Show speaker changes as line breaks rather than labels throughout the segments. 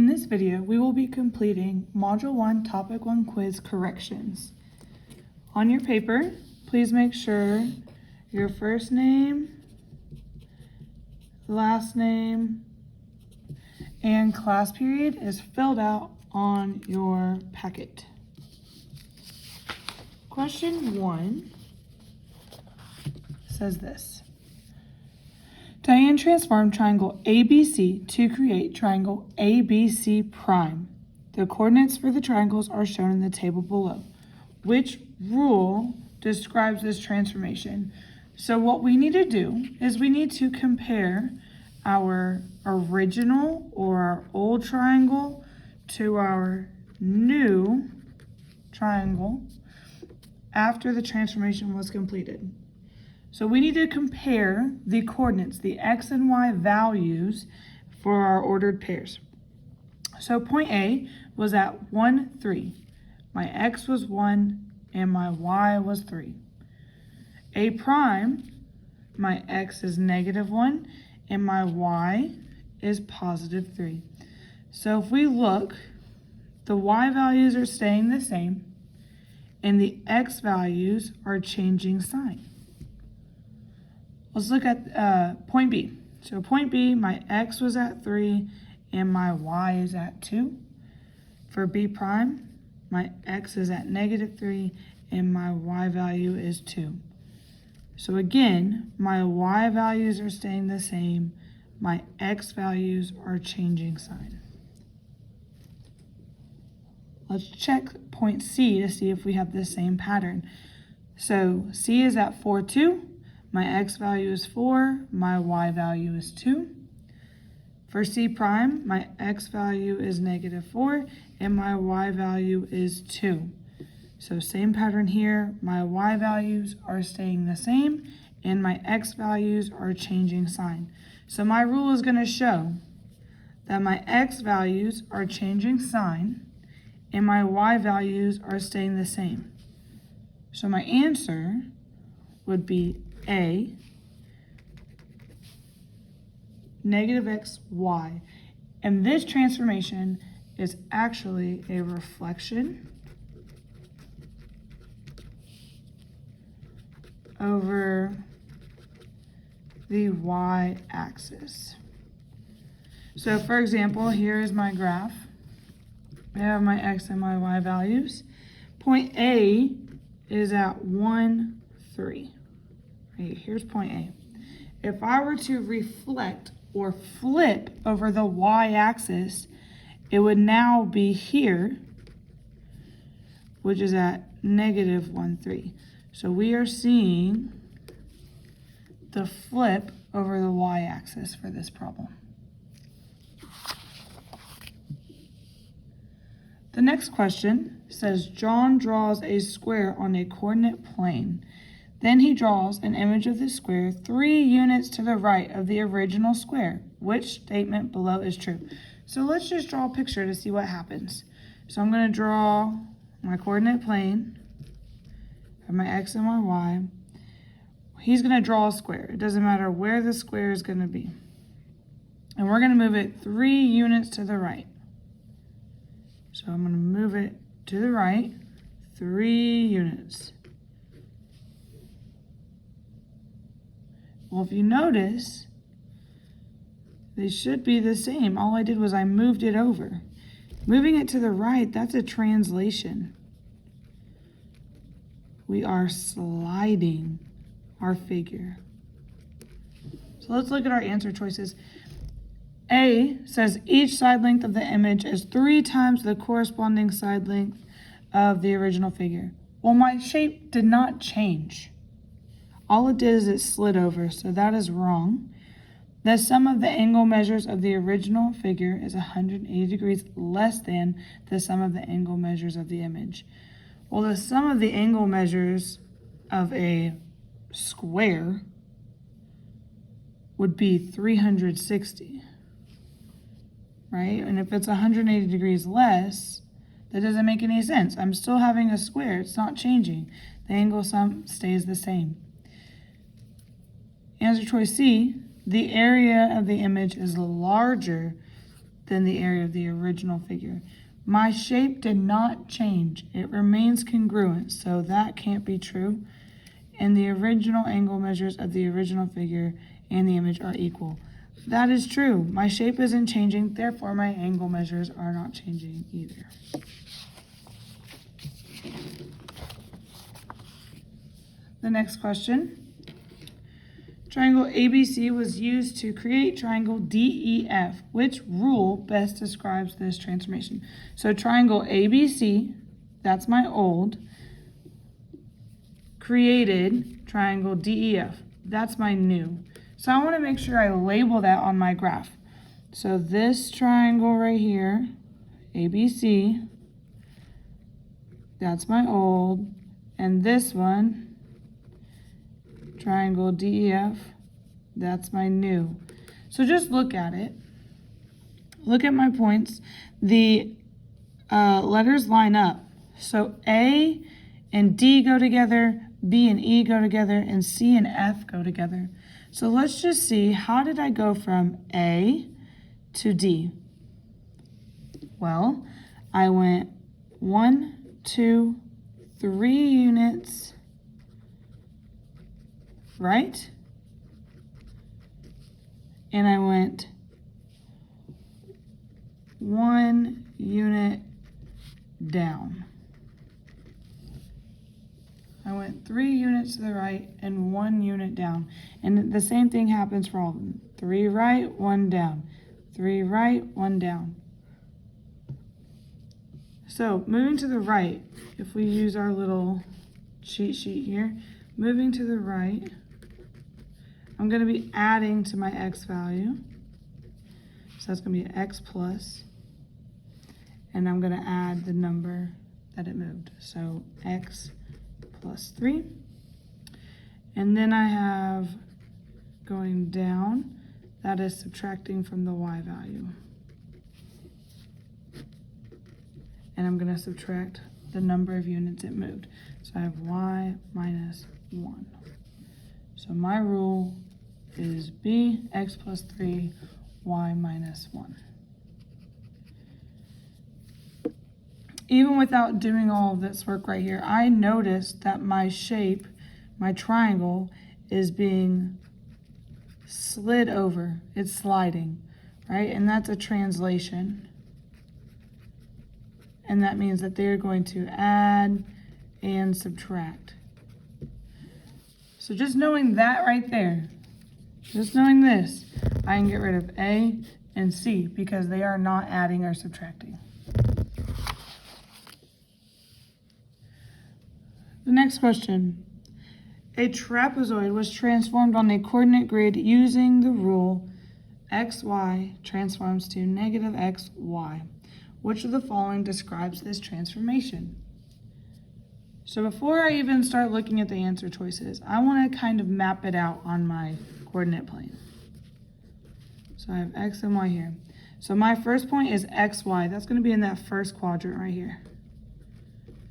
In this video, we will be completing Module 1 Topic 1 quiz corrections. On your paper, please make sure your first name, last name, and class period is filled out on your packet. Question 1 says this. Diane transformed triangle ABC to create triangle ABC prime. The coordinates for the triangles are shown in the table below. Which rule describes this transformation? So what we need to do is we need to compare our original or our old triangle to our new triangle after the transformation was completed. So we need to compare the coordinates, the x and y values for our ordered pairs. So point A was at 1, 3. My x was 1 and my y was 3. A prime, my x is -1 and my y is +3. So if we look, the y values are staying the same and the x values are changing sign. Let's look at point B. So point B, my x was at 3 and my y is at 2. For B prime, my x is at -3 and my y value is 2. So again, my y values are staying the same. My x values are changing sign. Let's check point C to see if we have the same pattern. So C is at 4, 2. My x value is 4, my y value is 2. For C prime, my x value is -4 and my y value is 2. So same pattern here, my y values are staying the same and my x values are changing sign. So my rule is going to show that my x values are changing sign and my y values are staying the same. So my answer would be A, -x, y. And this transformation is actually a reflection over the y-axis. So for example, here is my graph. I have my x and my y values. Point A is at 1, 3. Right, here's point A. If I were to reflect or flip over the y-axis, it would now be here, which is at -1, 3. So we are seeing the flip over the y-axis for this problem. The next question says, John draws a square on a coordinate plane. Then he draws an image of the square 3 units to the right of the original square. Which statement below is true? So let's just draw a picture to see what happens. So I'm going to draw my coordinate plane of my x and my y. He's going to draw a square. It doesn't matter where the square is going to be. And we're going to move it 3 units to the right. So I'm going to move it to the right 3 units. Well, if you notice, they should be the same. All I did was I moved it over. Moving it to the right, that's a translation. We are sliding our figure. So let's look at our answer choices. A says each side length of the image is 3 times the corresponding side length of the original figure. Well, my shape did not change. All it did is it slid over, so that is wrong. The sum of the angle measures of the original figure is 180 degrees less than the sum of the angle measures of the image. Well, the sum of the angle measures of a square would be 360, right? And if it's 180 degrees less, that doesn't make any sense. I'm still having a square. It's not changing. The angle sum stays the same. Answer choice C, the area of the image is larger than the area of the original figure. My shape did not change. It remains congruent, so that can't be true. And the original angle measures of the original figure and the image are equal. That is true. My shape isn't changing, therefore my angle measures are not changing either. The next question. Triangle ABC was used to create triangle DEF. Which rule best describes this transformation? So triangle ABC, that's my old, created triangle DEF. That's my new. So I want to make sure I label that on my graph. So this triangle right here, ABC, that's my old, and this one, triangle DEF, that's my new. So just look at it. Look at my points. The letters line up. So A and D go together, B and E go together, and C and F go together. So let's just see, how did I go from A to D? Well, I went 1, 2, 3 units, right? And I went 1 unit down. I went 3 units to the right and 1 unit down. And the same thing happens for all of them. 3 right, 1 down. 3 right, 1 down. So moving to the right, if we use our little cheat sheet here, moving to the right, I'm going to be adding to my x value. So that's going to be x plus, and I'm going to add the number that it moved. So x plus 3. And then I have going down, that is subtracting from the y value. And I'm going to subtract the number of units it moved. So I have y minus 1. So my rule is B, x plus 3, y minus 1. Even without doing all of this work right here, I noticed that my shape, my triangle, is being slid over. It's sliding, right? And that's a translation. And that means that they're going to add and subtract. So just knowing that right there, just knowing this, I can get rid of A and C because they are not adding or subtracting. The next question. A trapezoid was transformed on a coordinate grid using the rule xy transforms to negative xy. Which of the following describes this transformation? So before I even start looking at the answer choices, I want to kind of map it out on my coordinate plane. So I have x and y here. So my first point is xy. That's going to be in that first quadrant right here.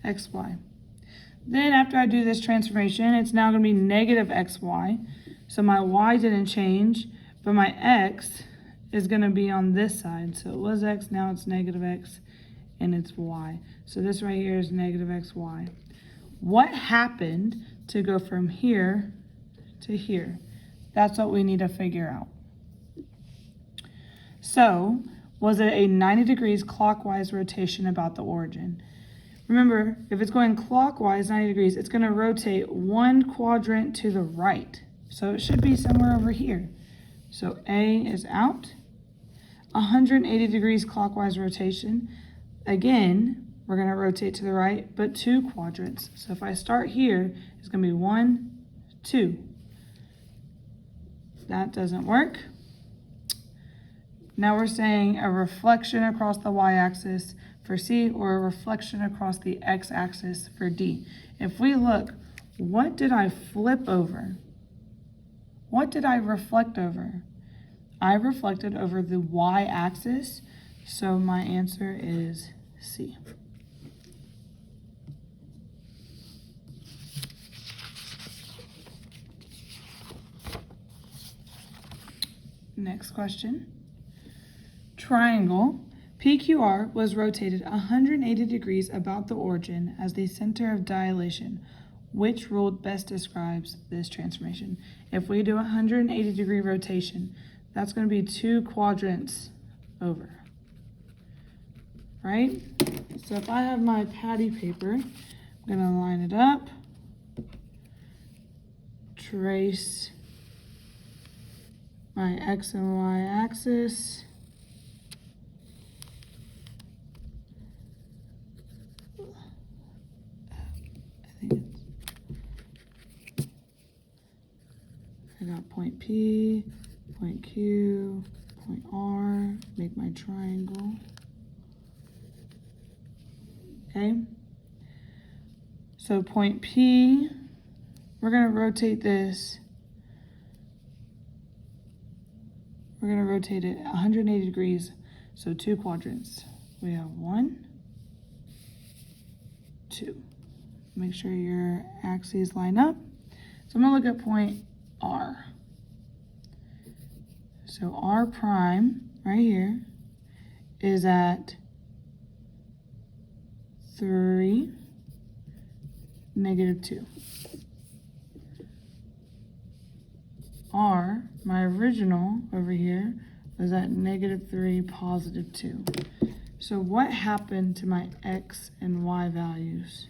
xy. Then after I do this transformation, it's now going to be negative xy. So my y didn't change, but my x is going to be on this side. So it was x, now it's negative x, and it's y. So this right here is negative xy. What happened to go from here to here? That's what we need to figure out. So, was it a 90 degrees clockwise rotation about the origin? Remember, if it's going clockwise 90 degrees, it's going to rotate 1 quadrant to the right. So it should be somewhere over here. So A is out. 180 degrees clockwise rotation. Again, we're going to rotate to the right, but 2 quadrants. So if I start here, it's going to be 1, 2. That doesn't work. Now we're saying a reflection across the y-axis for C or a reflection across the x-axis for D. If we look, what did I flip over? What did I reflect over? I reflected over the y-axis, so my answer is C. Next question. triangle PQR was rotated 180 degrees about the origin as the center of dilation. Which rule best describes this transformation? If we do a 180-degree rotation, that's going to be 2 quadrants over, right? So if I have my patty paper, I'm going to line it up, trace my X and Y axis, I got point P, point Q, point R, make my triangle. Okay. So point P, we're going to rotate this. We're going to rotate it 180 degrees, so 2 quadrants. We have 1, 2. Make sure your axes line up. So I'm going to look at point R. So R prime right here is at 3, -2. R, my original over here, was at -3, +2. So what happened to my X and Y values?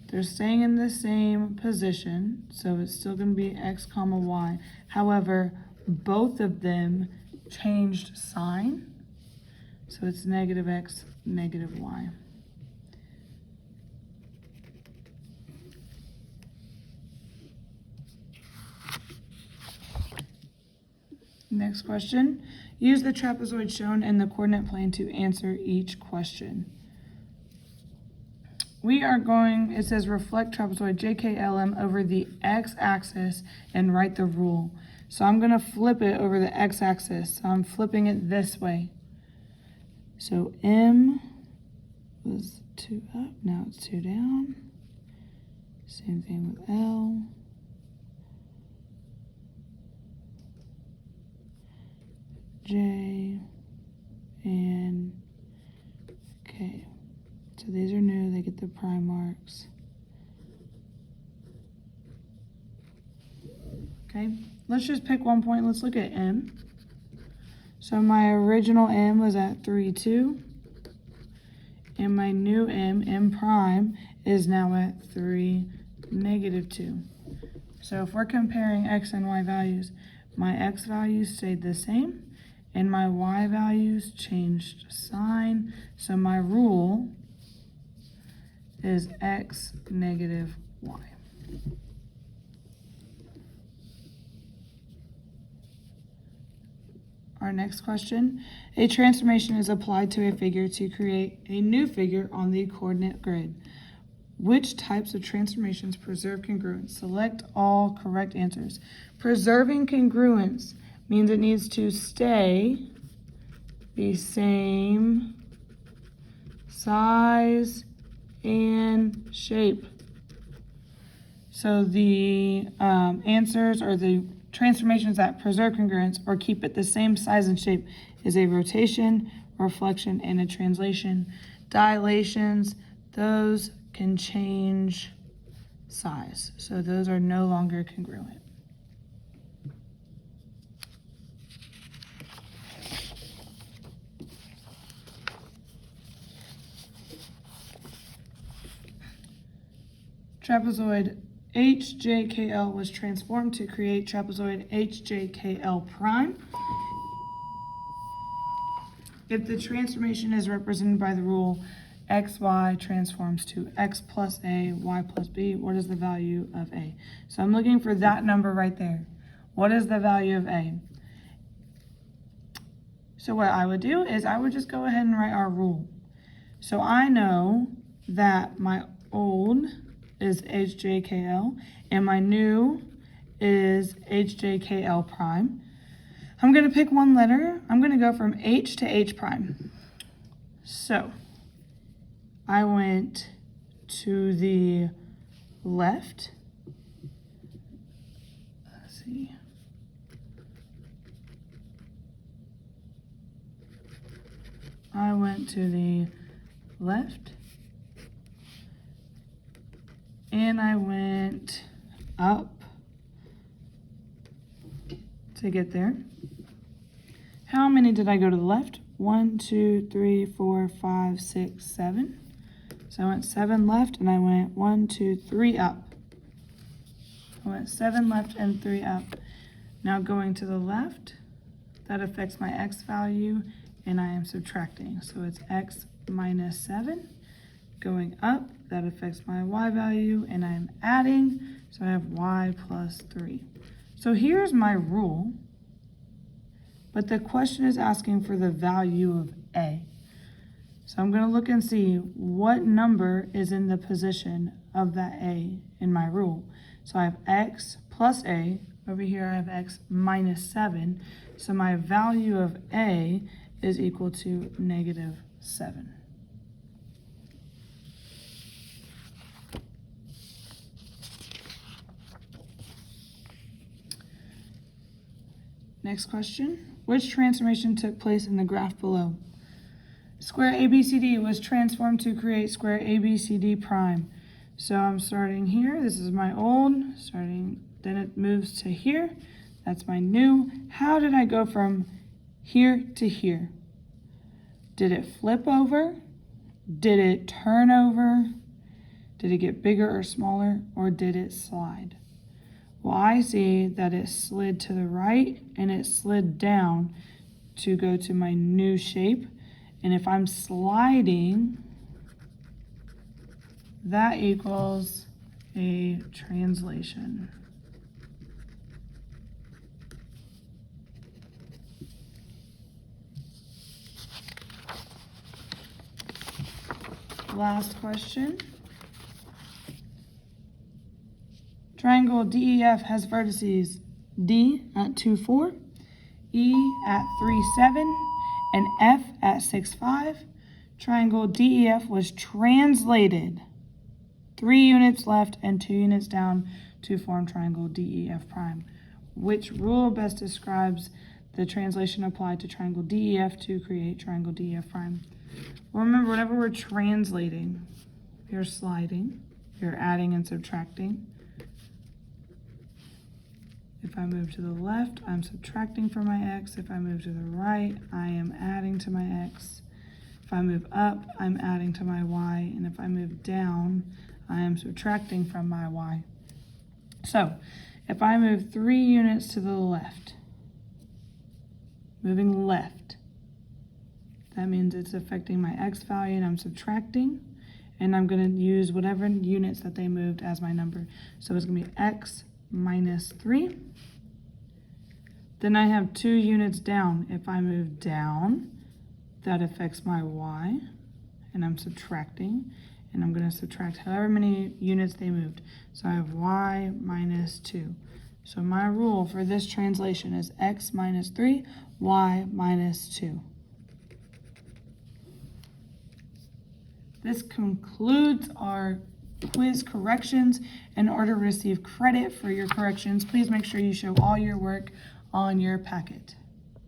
They're staying in the same position, so it's still going to be X comma Y. However, both of them changed sign, so it's -X, -Y. Next question. Use the trapezoid shown in the coordinate plane to answer each question. We are going, it says reflect trapezoid JKLM over the x-axis and write the rule. So I'm going to flip it over the x-axis. So I'm flipping it this way. So M was 2 up, now it's 2 down. Same thing with L. J and K. So these are new, they get the prime marks. Okay, let's just pick one point. Let's look at M. So my original M was at 3, 2. And my new M prime, is now at 3, -2. So if we're comparing X and Y values, my X values stayed the same. And my Y values changed sign. So my rule is X -Y. Our next question. A transformation is applied to a figure to create a new figure on the coordinate grid. Which types of transformations preserve congruence? Select all correct answers. Preserving congruence means it needs to stay the same size and shape. So the answers or the transformations that preserve congruence or keep it the same size and shape is a rotation, reflection, and a translation. Dilations, those can change size. So those are no longer congruent. Trapezoid HJKL was transformed to create trapezoid HJKL prime. If the transformation is represented by the rule XY transforms to X plus A, Y plus B, what is the value of A? So I'm looking for that number right there. What is the value of A? So what I would do is I would just go ahead and write our rule. So I know that my old is HJKL and my new is HJKL prime. I'm going to pick one letter. I'm going to go from H to H prime. So I went to the left. Let's see. I went to the left, and I went up to get there. How many did I go to the left? 1, 2, 3, 4, 5, 6, 7. So I went 7 left, and I went 1, 2, 3 up. I went 7 left and 3 up. Now going to the left, that affects my x value, and I am subtracting. So it's x minus 7. Going up, that affects my y value, and I'm adding, so I have y plus 3. So here's my rule, but the question is asking for the value of a. So I'm going to look and see what number is in the position of that a in my rule. So I have x plus a. Over here I have x minus 7. So my value of a is equal to negative 7. Next question. Which transformation took place in the graph below? Square ABCD was transformed to create square ABCD prime. So I'm starting here. This is my old, then it moves to here. That's my new. How did I go from here to here? Did it flip over? Did it turn over? Did it get bigger or smaller? Or did it slide? Well, I see that it slid to the right and it slid down to go to my new shape. And if I'm sliding, that equals a translation. Last question. Triangle DEF has vertices D at 2, 4, E at 3, 7, and F at 6, 5. Triangle DEF was translated 3 units left and 2 units down to form triangle DEF prime. Which rule best describes the translation applied to triangle DEF to create triangle DEF prime? Well, remember, whenever we're translating, you're sliding, you're adding and subtracting. If I move to the left, I'm subtracting from my x. If I move to the right, I am adding to my x. If I move up, I'm adding to my y. And if I move down, I am subtracting from my y. So if I move 3 units to the left, moving left, that means it's affecting my x value, and I'm subtracting. And I'm going to use whatever units that they moved as my number. So it's going to be x minus 3. Then I have 2 units down. If I move down, that affects my y, and I'm subtracting, and I'm going to subtract however many units they moved. So I have y minus 2. So my rule for this translation is x minus 3, y minus 2. This concludes our quiz corrections. In order to receive credit for your corrections, please make sure you show all your work on your packet.